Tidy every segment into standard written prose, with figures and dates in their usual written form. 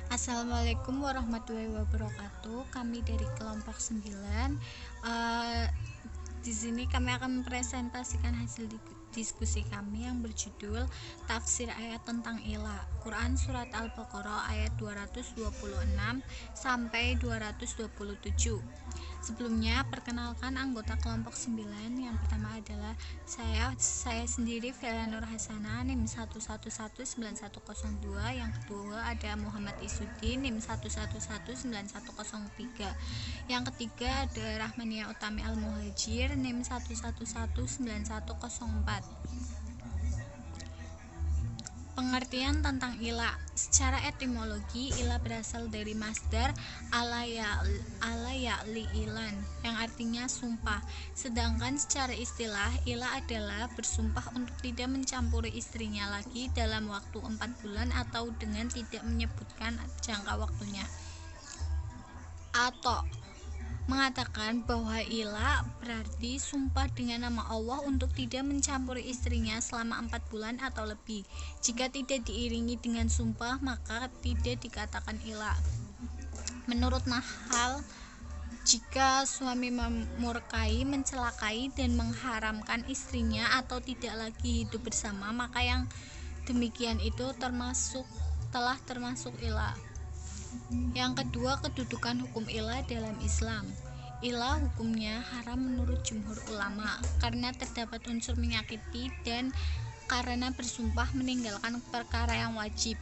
Assalamualaikum warahmatullahi wabarakatuh. Kami dari kelompok 9. Eh, di sini kami akan mempresentasikan hasil diskusi kami yang berjudul Tafsir Ayat tentang Ilah. Quran Surat Al-Baqarah ayat 226 sampai 227. Sebelumnya, perkenalkan anggota kelompok 9. Yang pertama adalah saya sendiri Vela Nur Hasana NIM 1119102. Yang kedua ada Muhammad Isudin NIM 1119103. Yang ketiga ada Rahmania Utami Al Muhajir NIM 1119104. Pengertian tentang ilah. Secara etimologi, ilah berasal dari masdar ala ya'li ilan yang artinya sumpah. Sedangkan secara istilah, ilah adalah bersumpah untuk tidak mencampuri istrinya lagi dalam waktu 4 bulan atau dengan tidak menyebutkan jangka waktunya. Atau mengatakan bahwa ilah berarti sumpah dengan nama Allah untuk tidak mencampuri istrinya selama 4 bulan atau lebih. Jika tidak diiringi dengan sumpah, maka tidak dikatakan ilah. Menurut Nahal, jika suami memurkai, mencelakai, dan mengharamkan istrinya atau tidak lagi hidup bersama, maka yang demikian itu telah termasuk ilah. Yang kedua, kedudukan hukum ilah dalam Islam. Ilah hukumnya haram menurut jumhur ulama karena terdapat unsur menyakiti dan karena bersumpah meninggalkan perkara yang wajib.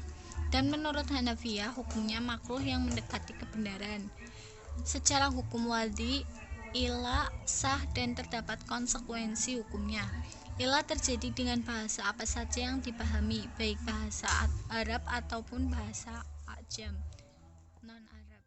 Dan menurut Hanafiyah hukumnya makruh yang mendekati kebenaran. Secara hukum wadi, ilah sah dan terdapat konsekuensi hukumnya. Ilah terjadi dengan bahasa apa saja yang dipahami, baik bahasa Arab ataupun bahasa Ajam non-Arab.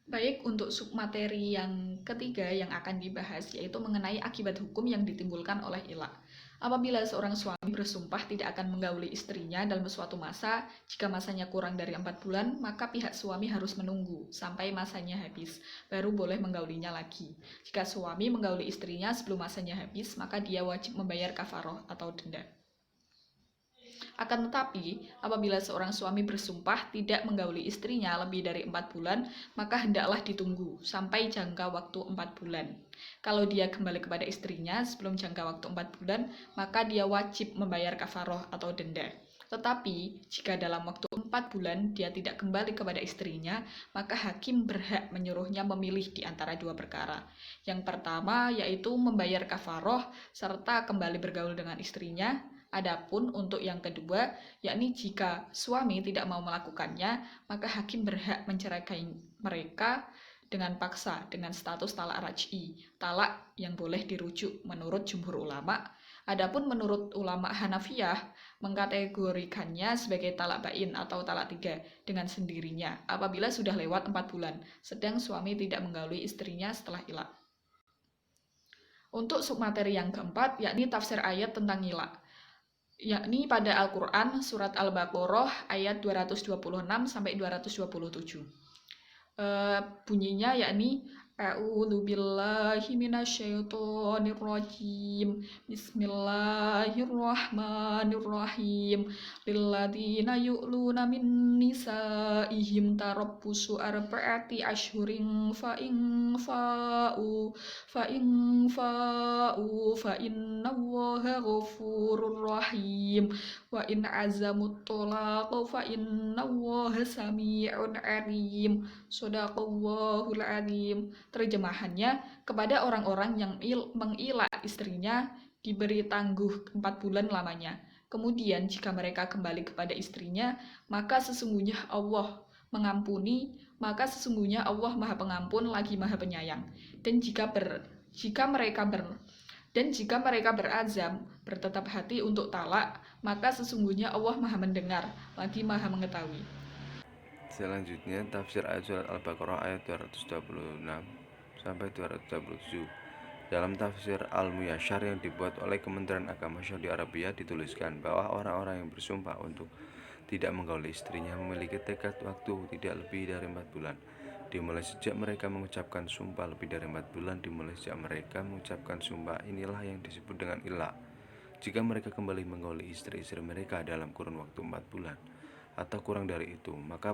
Baik, untuk submateri yang ketiga yang akan dibahas yaitu mengenai akibat hukum yang ditimbulkan oleh ilah. Apabila seorang suami bersumpah tidak akan menggauli istrinya dalam suatu masa, jika masanya kurang dari 4 bulan, maka pihak suami harus menunggu sampai masanya habis, baru boleh menggaulinya lagi. Jika suami menggauli istrinya sebelum masanya habis, maka dia wajib membayar kafaroh atau denda. Akan tetapi, apabila seorang suami bersumpah tidak menggauli istrinya lebih dari 4 bulan, maka hendaklah ditunggu sampai jangka waktu 4 bulan. Kalau dia kembali kepada istrinya sebelum jangka waktu 4 bulan, maka dia wajib membayar kafaroh atau denda. Tetapi, jika dalam waktu 4 bulan dia tidak kembali kepada istrinya, maka hakim berhak menyuruhnya memilih di antara dua perkara. Yang pertama yaitu membayar kafaroh serta kembali bergaul dengan istrinya. Adapun untuk yang kedua, yakni jika suami tidak mau melakukannya, maka hakim berhak menceraikan mereka dengan paksa dengan status talak raj'i, talak yang boleh dirujuk menurut jumhur ulama. Adapun menurut ulama Hanafiyah mengkategorikannya sebagai talak bain atau talak 3 dengan sendirinya apabila sudah lewat 4 bulan, sedang suami tidak menggauli istrinya setelah ilah. Untuk submateri yang keempat, yakni tafsir ayat tentang ilah, yakni pada Al-Quran surat Al-Baqarah ayat 226 sampai 227. Bunyinya yakni A'udzubillahi minasyaitonirrajim. Bismillahirrahmanirrahim. Lilladzina yu'luna min nisaihim tarabbusu arba'ati ashhurin fa in fa'u fa innallaha ghafurur rahim. Wa in azamut talaqu fa innallaha sami'un alim. Shadaqallahul azim. Terjemahannya, kepada orang-orang yang mengilah istrinya diberi tangguh 4 bulan lamanya. Kemudian jika mereka kembali kepada istrinya, maka sesungguhnya Allah mengampuni, maka sesungguhnya Allah Maha Pengampun lagi Maha Penyayang. Dan jika mereka berazam bertetap hati untuk talak, maka sesungguhnya Allah Maha Mendengar lagi Maha Mengetahui. Selanjutnya, tafsir ayat surat Al-Baqarah ayat 226 sampai 227. Dalam tafsir Al-Muyasyar yang dibuat oleh Kementerian Agama Saudi Arabia dituliskan bahwa orang-orang yang bersumpah untuk tidak menggauli istrinya memiliki tekad waktu tidak lebih dari 4 bulan. Dimulai sejak mereka mengucapkan sumpah lebih dari 4 bulan, dimulai sejak mereka mengucapkan sumpah, inilah yang disebut dengan ilah. Jika mereka kembali menggauli istri-istri mereka dalam kurun waktu 4 bulan, atau kurang dari itu, maka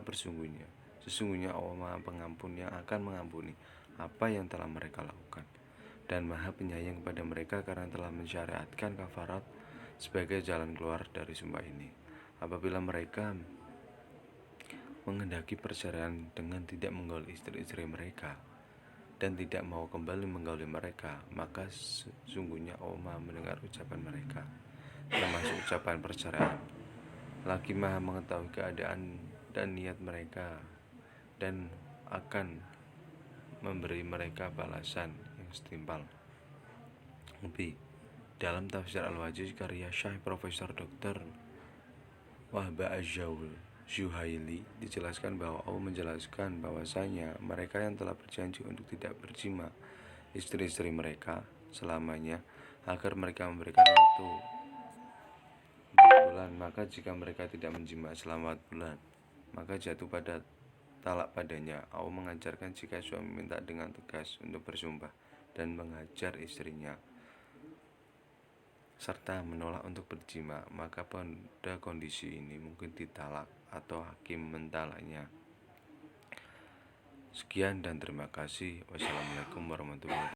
sesungguhnya Allah Maha Pengampun yang akan mengampuni apa yang telah mereka lakukan, dan Maha Penyayang pada mereka karena telah mensyariatkan kafarat sebagai jalan keluar dari sumpah ini. Apabila mereka menghendaki perceraian dengan tidak menggauli istri-istri mereka dan tidak mau kembali menggauli mereka, maka sesungguhnya Allah Maha mendengar ucapan mereka, termasuk ucapan perceraian. Lagi Maha mengetahui keadaan dan niat mereka dan akan memberi mereka balasan yang setimpal. Lebih dalam tafsir Al-Wajiz karya Syekh Profesor Dr. Wahba Az-Zuhaili dijelaskan bahwa Allah menjelaskan bahwasanya mereka yang telah berjanji untuk tidak berjima istri-istri mereka selamanya agar mereka memberikan waktu 4 bulan, maka jika mereka tidak menjima selama 4 bulan maka jatuh pada talak padanya. Allah mengajarkan jika suami minta dengan tegas untuk bersumpah dan mengajar istrinya serta menolak untuk berjima, maka pada kondisi ini mungkin ditalak atau hakim mentalaknya. Sekian dan terima kasih. Wassalamualaikum warahmatullahi wabarakatuh.